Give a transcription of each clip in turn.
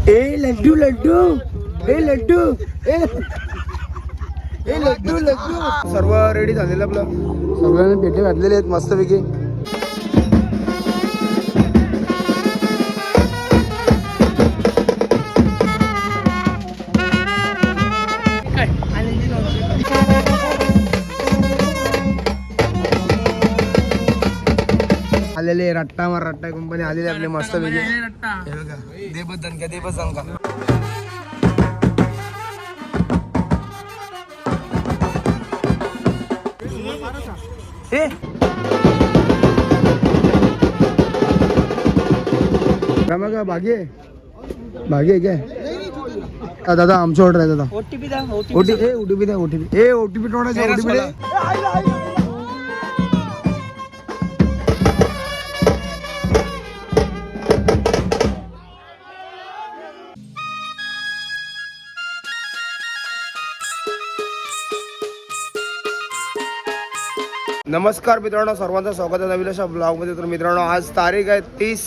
ए लड्डू लड्डू ए लड्डू ए लड्डू लड्डू सर्व रेडी झालेलं आपलं. सगळ्यांनी पेटे घातलेले आहेत मस्तपैकी. आलेले रट्टा मार रट्टा कंपनी आलेली आपले मस्त पैकी. दे बदन का दे बदन का का भाग्य भाग्य काय दादा आमचं ऑर्डर आहे दादा. ओटीपी द्या ओटीपी द्या ओटीपी टोडायचा ओटीपी दे. नमस्कार मित्रांनो, सर्वांचं स्वागत आहे नवीन अशा ब्लॉगमध्ये. तर मित्रांनो आज तारीख आहे 30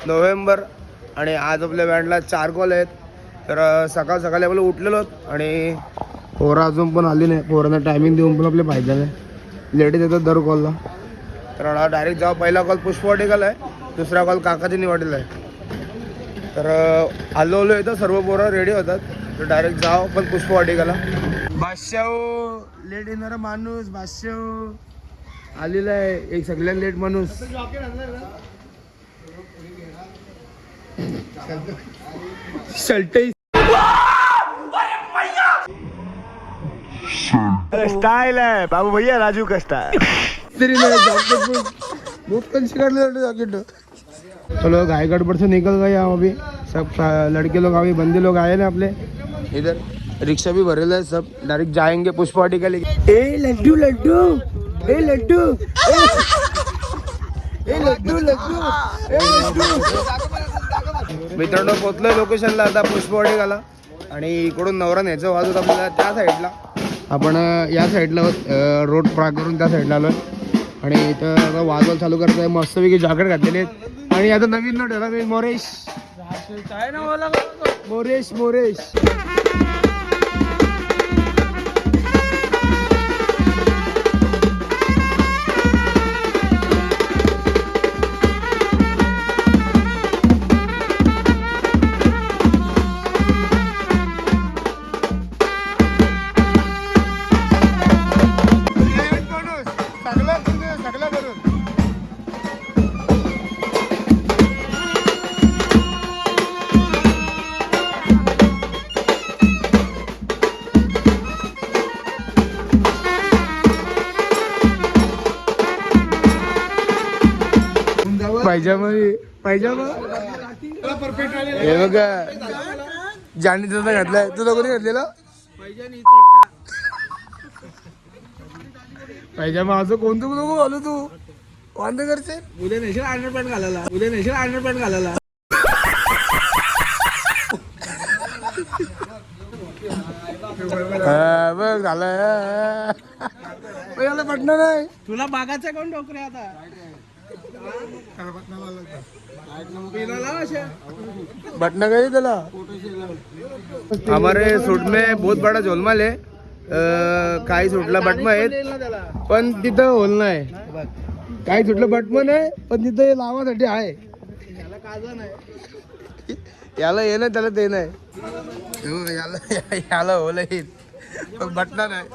नोव्हेंबर आणि आज आपल्या बँडला 4 कॉल आहेत. तर सकाळी आपलं उठलेलो आणि पोरं अजून पण आली नाही. पोरांना टायमिंग देऊन पण आपले फायदा नाही, लेडीज येतात दर कॉलला. तर डायरेक्ट जेव्हा पहिला कॉल पुष्पवाटिकाला आहे, दुसरा कॉल काकाची निवाडीला आहे. तर आलो येतं सर्व पोरं रेडी होतात. तर डायरेक्ट जाव पण पुष्पवाटिकाला. बादशाह लेट येणारा माणूस बादशाह आलेला आहे, एक सगळ्यात लेट माणूस. स्टाइल है बाबू भैया, राजू का स्टाइल. चलो गाय गड़बड़ से निकल गए. यहाँ अभी सब लड़के लोग अभी बंदे लोग आए ना अपने इधर. रिक्शा भी भरेला है सब. डायरेक्ट जाएंगे पुष्पवाटिका लेके. ए लड्डू लड्डू ए लड्डू ए लड्डू लड्डू ए लड्डू. मित्रांनो पोचलोय लोकेशनला आता पुष्पवाटिकाला. आणि इकडून नवरा न्यायचं वाजवत आपल्याला त्या साईडला. आपण या साईडला रोड पार करून त्या साईडला आलोय. आणि इथं आता वाजवायला चालू करायचं आहे. मस्तपैकी जॅकेट घातलेले आहेत. आणि आता नवीन नोट आहे मी मोरेश काय ना बोला मोरेश मोरेश. पायजामा हे बघा जानी तुझा घातलाय. तुझा कोणी घातलेला पायजामा? असं कोणतं नको घालू तू. वांदे करते. उद्या नेशील अंडरपॅन्ट घालायला. बघ झालं पटणार नाही तुला. बागाचं कोण डोकरे आता बटना गई त्याला. हमारे सूट में बहुत बड़ा झोलमाल है. काही सुटला बटमा आहेत पण तिथं होल नाही. काही सुटलं बटमन आहे पण तिथं लावासाठी आहे. याला ये ना त्याला ते नाही. याला होल येईल पण बटना नाही.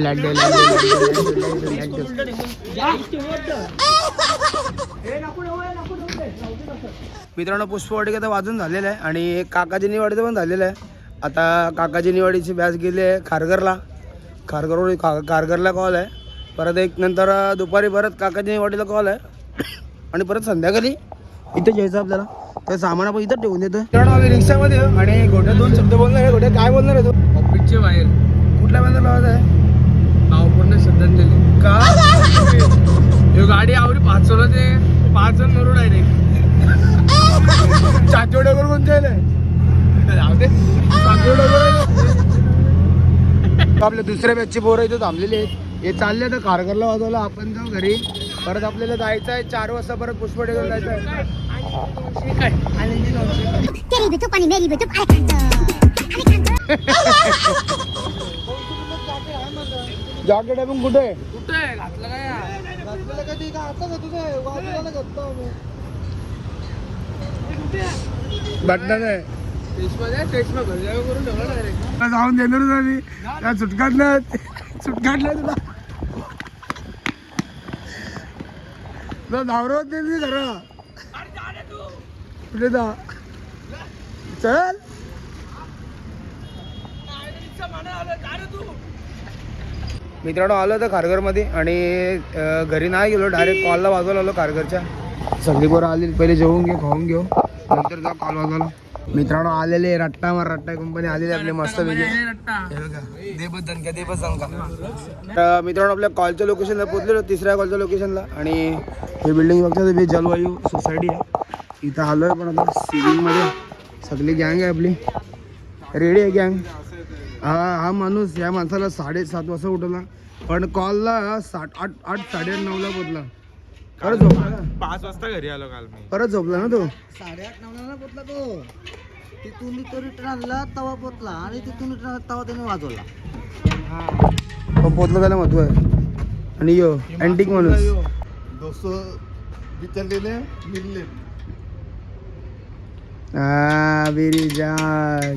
लड्डू मित्रांनो, पुष्पवाटिका आता वाजून झालेलं आहे आणि काकाजी निवाडीचं पण झालेलं आहे. आता काकाजी निवाडीची बॅच गेली आहे खारघरवरून खारघरला कॉल आहे. परत एक नंतर दुपारी परत काकाजी निवाडीला कॉल आहे आणि परत संध्याकाळी इथं यायचं आपल्याला. तर सामान आपण इथं ठेवून देतो. मित्रांनो, आम्ही रिक्षामध्ये आणि गोट्या 2 शब्द बोलणार आहे. गोट्या काय बोलणार आहे तू? ऑफिसच्या बाहेर कुठल्या बंदर लावत आहे नाव पूर्ण श्रद्धांजली का? हे गाडी आवडी 5 ते 5 जण मरून डायरेक्ट चाचोड्यावर कोणत्या जाऊ दे. आपल्या दुसऱ्या बॅचची पोरं इथे थांबलेली आहेत. हे चालले तर खारघरला वाजवलं, आपण जाऊ घरी. परत आपल्याला जायचं आहे 4 वाजता परत पुष्पवाटिकेला जायचं आहे. तेरी भी चुप आणि मेरी भी चुप आय जॉकेट आहे पण कुठे आहे? कुठे घातलं काय बटन आहे टेस्टमध्ये घर जागा करून ठेवलं डायरेक्ट. जाऊन देणारच आम्ही. त्या सुटकाटलं तुला धावरवत नाही खरं. कुठे जा चल. मित्रांनो, आलो तर खारघरमध्ये आणि घरी नाही गेलो, डायरेक्ट कॉलला वाजवायला आलो खारघरच्या. सगळी पोरं आली, पहिले जेवून घेऊ खाऊन घेऊ नंतर जा कॉल वाजवला. मित्रांनो, आलेले रट्टा कंपनी आलेली आपली मस्त वेगळी. तर मित्रांनो, आपल्या कॉलच्या लोकेशनला पोहोचलेलो, 3ऱ्या कॉलच्या लोकेशनला. आणि हे बिल्डिंग बघता जलवायू सोसायटी आहे. इथं आलोय पण आता सिव्हिलमध्ये सगळी गँग आहे आपली, रेडी आहे गँग. हा माणूस या माणसाला 7:30 वाजता उठवला पण कॉलला 8, 8:30 पोचला. खरं झोपला का? 5 वाजता घरी आलो काल मी. परत झोपला ना तो. 8:30-9 पोचला तो. तिथून तो रिटर्न आणला तवा पोचला आणि तिथून रिटर्न आला तवा त्याने वाजवला. पण पोचलं त्याला महत्व आहे. आणि यो अँटिक माणूस. बेरी जान.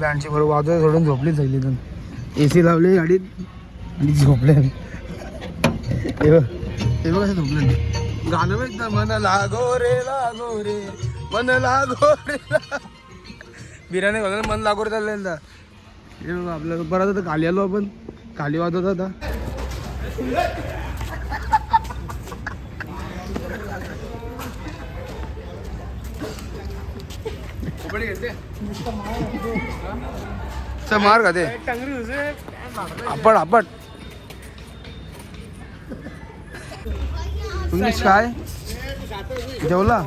बँडची बरोबर वाजवायला सोडून झोपली सगळी जण. AC लावली गाडीत आणि झोपले. हे बघ कसं झोपले. गाणं बघ, मन लागो रे मन लागो रे. बिर्याणी घालून मन लागो रे चाललं. हे बघ आपल्याला परत आता खाली आलो आपण. खाली वाजवत आता. मार का ते आपट तुम्ही काय जेवला?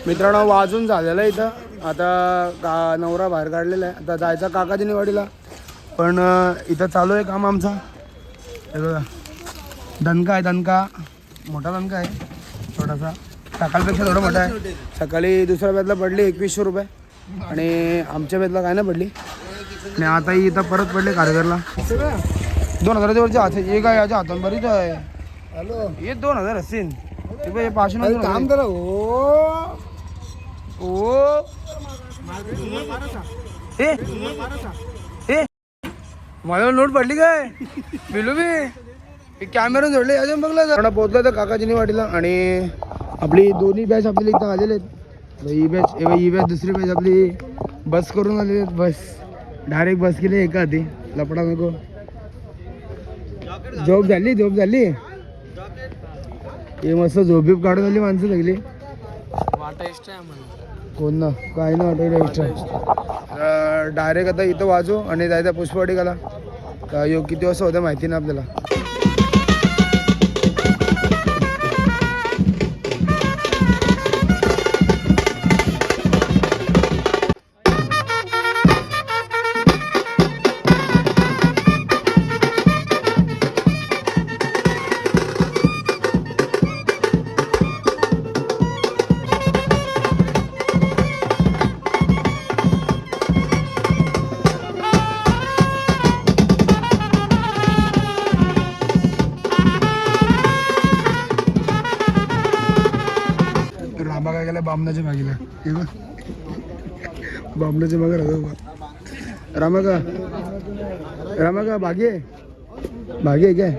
मित्रांनो वाजून झालेलं आहे इथं. आता नवरा बाहेर काढलेला आहे. आता जायचा काकाजीने वाडीला, पण इथं चालू आहे काम आमचा. हे बघा दणका आहे, दणका मोठा दणका आहे थोडासा, सकाळपेक्षा थोडा मोठा आहे. सकाळी दुसऱ्या बेदला पडली 2100 रुपये आणि आमच्या बेदला काय नाही पडली. आणि आताही इथं परत पडले कारगरला 2000 वरच्या हात. हे काय याच्या हातान बरीच आहे. हॅलो हे 2000 असतील ते पण हे 500 काम करा ओ ए ए मला नोट पडली काय बिलू बी कॅमेरा जोडले अजून बघला. पोहोचला तर काकाजीनी वाटीला आणि आपली दोन्ही बॅच आपल्याला इथं आलेले आहेत. ही बॅच दुसरी बॅच आपली बस करून आलेली आहेत. बस डायरेक्ट बस केली एका हाती. लपडा नको. झोप झाली हे मस्त झोपीप काढून आली माणसं लागली. वाटा इष्ट आहे आम्हाला. कोण ना काय ना वाटायला डायरेक्ट आता इथं वाजू आणि जायचं पुष्पवाटिकाला. योग किती वाजता होतं माहिती ना आपल्याला. रामा काय गेला बामणाच्या मागेला. हे बघ बामणाच्या मागे राहतो. रामा का भागी आहे काय.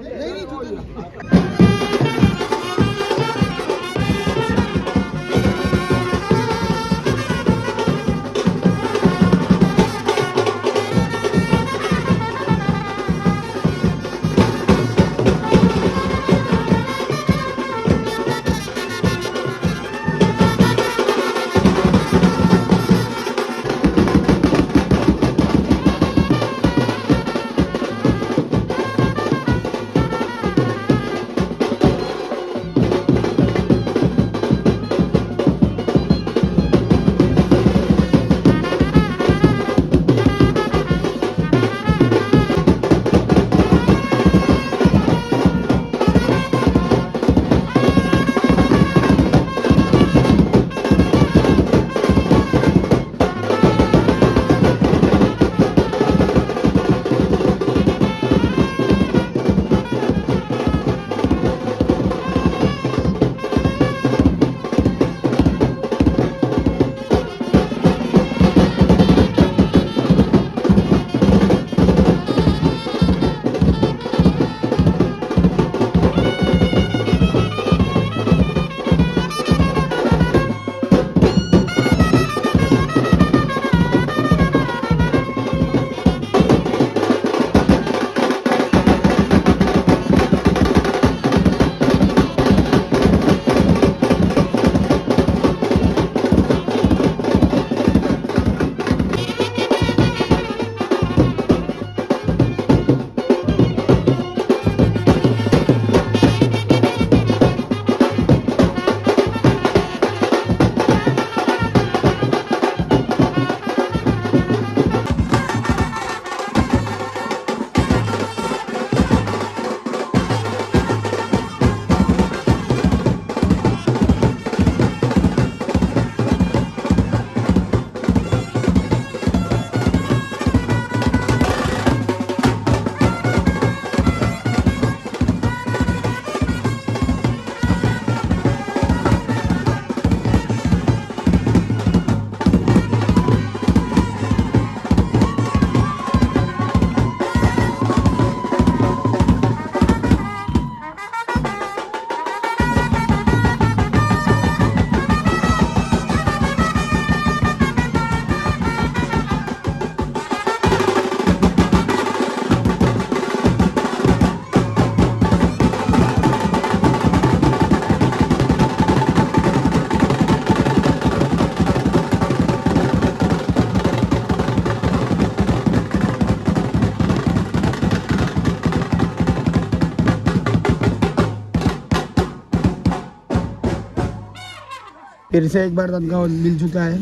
फिर से एक बार तनखा मिल चुका है,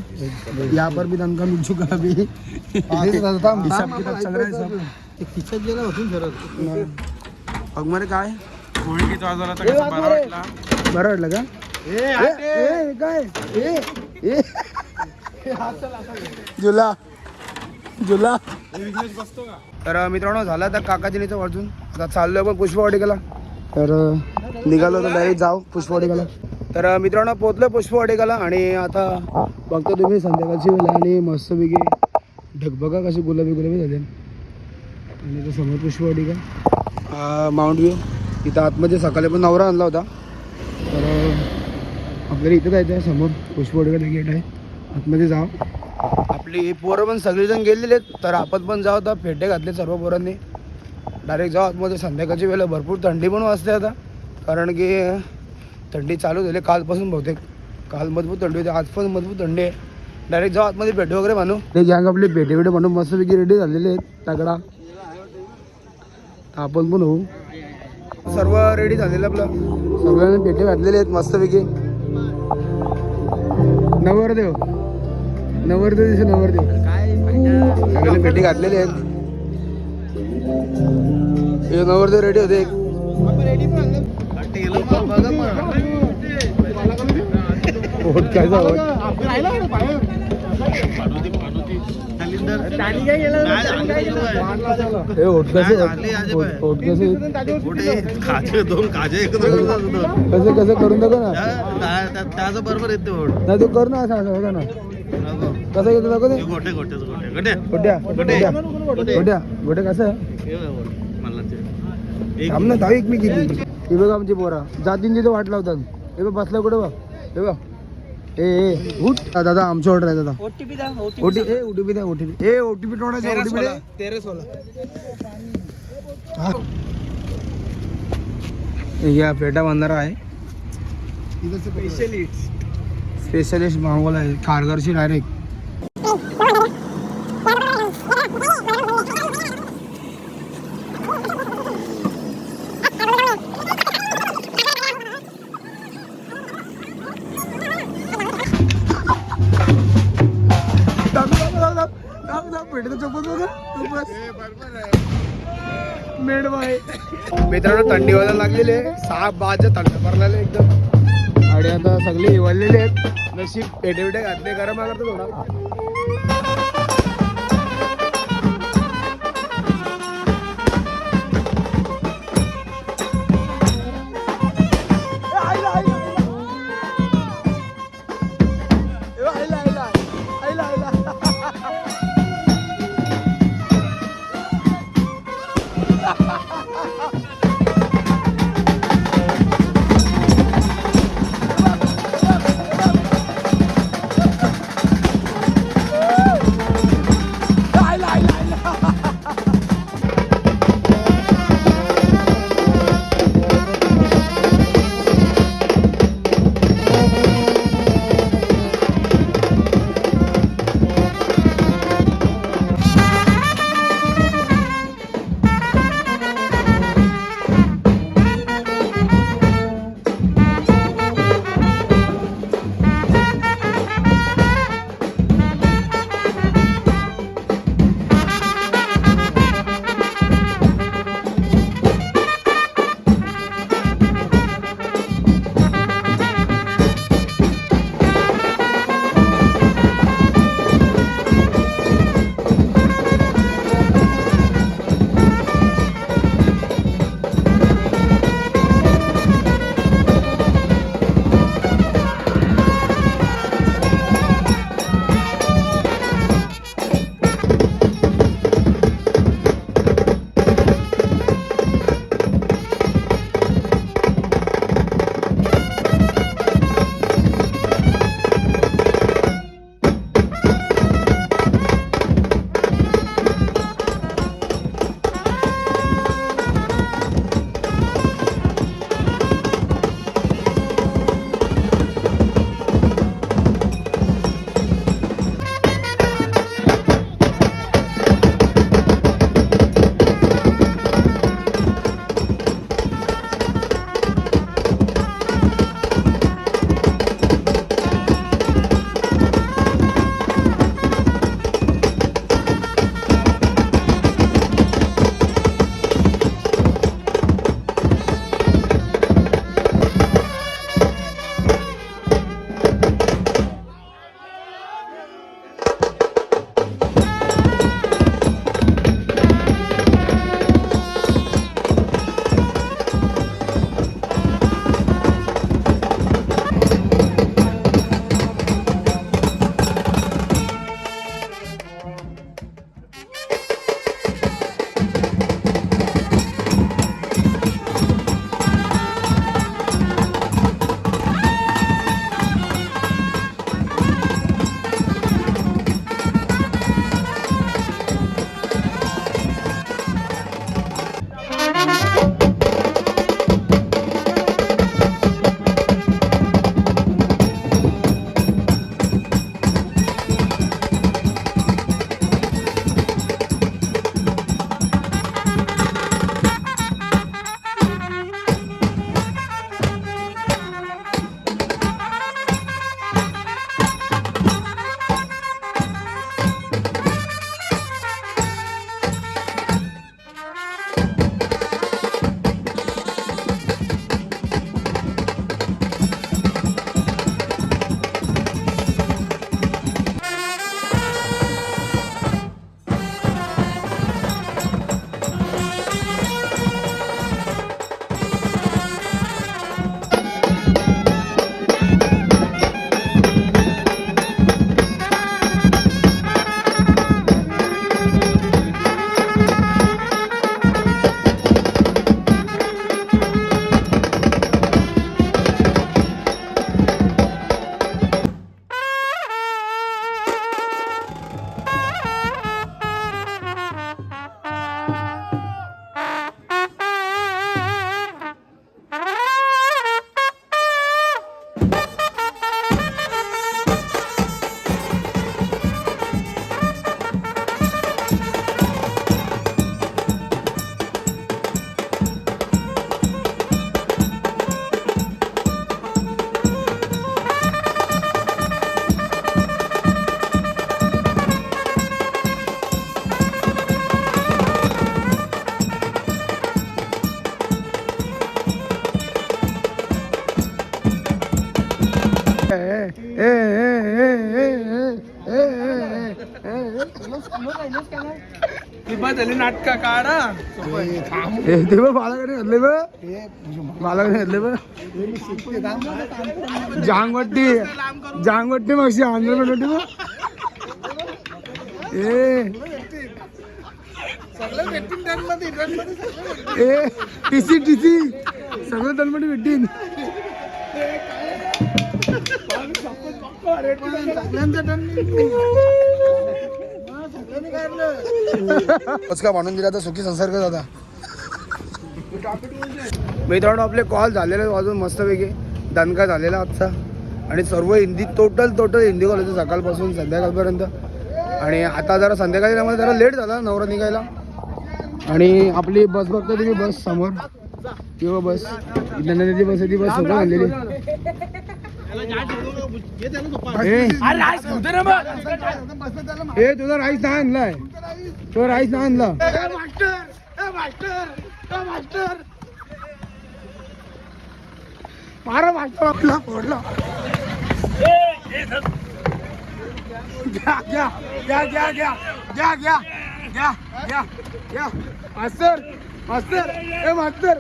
यहाँ पर भी तनखा मिल चुका है अभी। हिसाब किताब चल रहा है सब। ते खिचत गेला होतून सरळ. अगमरे काय होळी किती वाजवला तर कसं बरं वाटला. बरं वाटलं का? ए, काय ए जुला जुला. तर मित्रांनो झाला तर काकाजीनीचं वाजून आता चाललोय आपण पुष्पवाटिकेला. तर निघालो तर डायरेक्ट जाऊ पुष्पवाटिकेला. तर मित्रांनो पोहोचलो पुष्पवाटिकेला आणि आता बघतो तुम्ही संध्याकाळची वेळ आहे आणि मस्तपैकी ढगबगा कशी गुलाबी गुलाबी झाले. आणि इथं समोर पुष्पवाटिका माउंट व्ह्यू. इथं आतमध्ये सकाळी पण नवरा आणला होता. तर आपल्याला इथं जायचं आहे समोर पुष्पवाटिकेला गेट आहे, आतमध्ये जाऊ. आपली पोरं पण सगळेजण गेलेले आहेत तर आपण पण जाऊ. आता फेटे घातले सर्व पोरांनी, डायरेक्ट जाऊ आतमध्ये. संध्याकाळची वेळेला भरपूर थंडी पण वाजते आता, कारण की थंडी चालू झाली कालपासून बहुतेक. काल मजबूत थंडी होती, आज पण मजबूत थंडी आहे. डायरेक्ट जाऊ आतमध्ये पेटे वगैरे बांधू. ते गँग आपली पेटे पेटे म्हणून मस्तपैकी रेडी झालेले आहेत तगडा. आपण पण होऊ. सर्व रेडी झालेलं आपलं, सगळ्यांनी पेटे घातलेले आहेत मस्तपैकी. नवरदेव नवरदेव दिसे नवरदेव सगळ्यांनी पेटी घातलेले आहेत. हे नवरदेव रेडी होते. कसं करून दाखव ना. त्याचं बरोबर येते नाही तू कर ना असं असं होता ना. कसं येतं दाखव ते. गोट्या गोट्या गोट्या कसं थांब ना धाव एक मी किती. हे बघ आमची पोरा जातीन तिथं वाट लावतात. हे बघ बसला कुठं बघ. हे बघ ए उठ दादा आमची ऑर्डर आहे दादा. ओटीपी द्या. ओटीपी द्या ओटीपी. ए ओटीपी टोणायचं ओटीपी दे. 13 या पेटा बांधारा आहे. स्पेशलिस्ट मागवला आहे खारघरशी डायरेक्ट. मित्रांनो थंडी व्हायला लागलेली आहे. 6 बाजच्या थंड भरलेले एकदम. आणि आता सगळे हिवाळलेले आहेत. नशीब पेटे पेटे घातले गरम करतो थोडा. नाटक काढा ते बघ बालाकडे घातले बघ बालाकडे घातले बघ जांगवट्टी मागशी आंध्र प्रदेश बघ टीसी सगळं तनमध्ये भेटीन का म्हणून दिला तर सुखी संसर्ग झाला. मित्रांनो आपले कॉल झालेले वाजून मस्तपैकी दणका झालेला आजचा आणि सर्व हिंदी टोटल हिंदी कॉल होते सकाळपासून संध्याकाळपर्यंत. आणि आता जरा संध्याकाळी त्यामध्ये जरा लेट झाला नवरा निघायला. आणि आपली बस बघता तुम्ही बस समोर किंवा बस नंदी बस आहे ती बस सगळं आणलेली. तुझा राईस नाही आणलाय तो राईस नाही आणला मारा मास्टर आपला फोडला. घ्या मास्तर मास्तर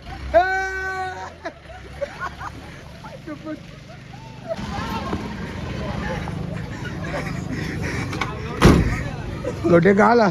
गोटे का आला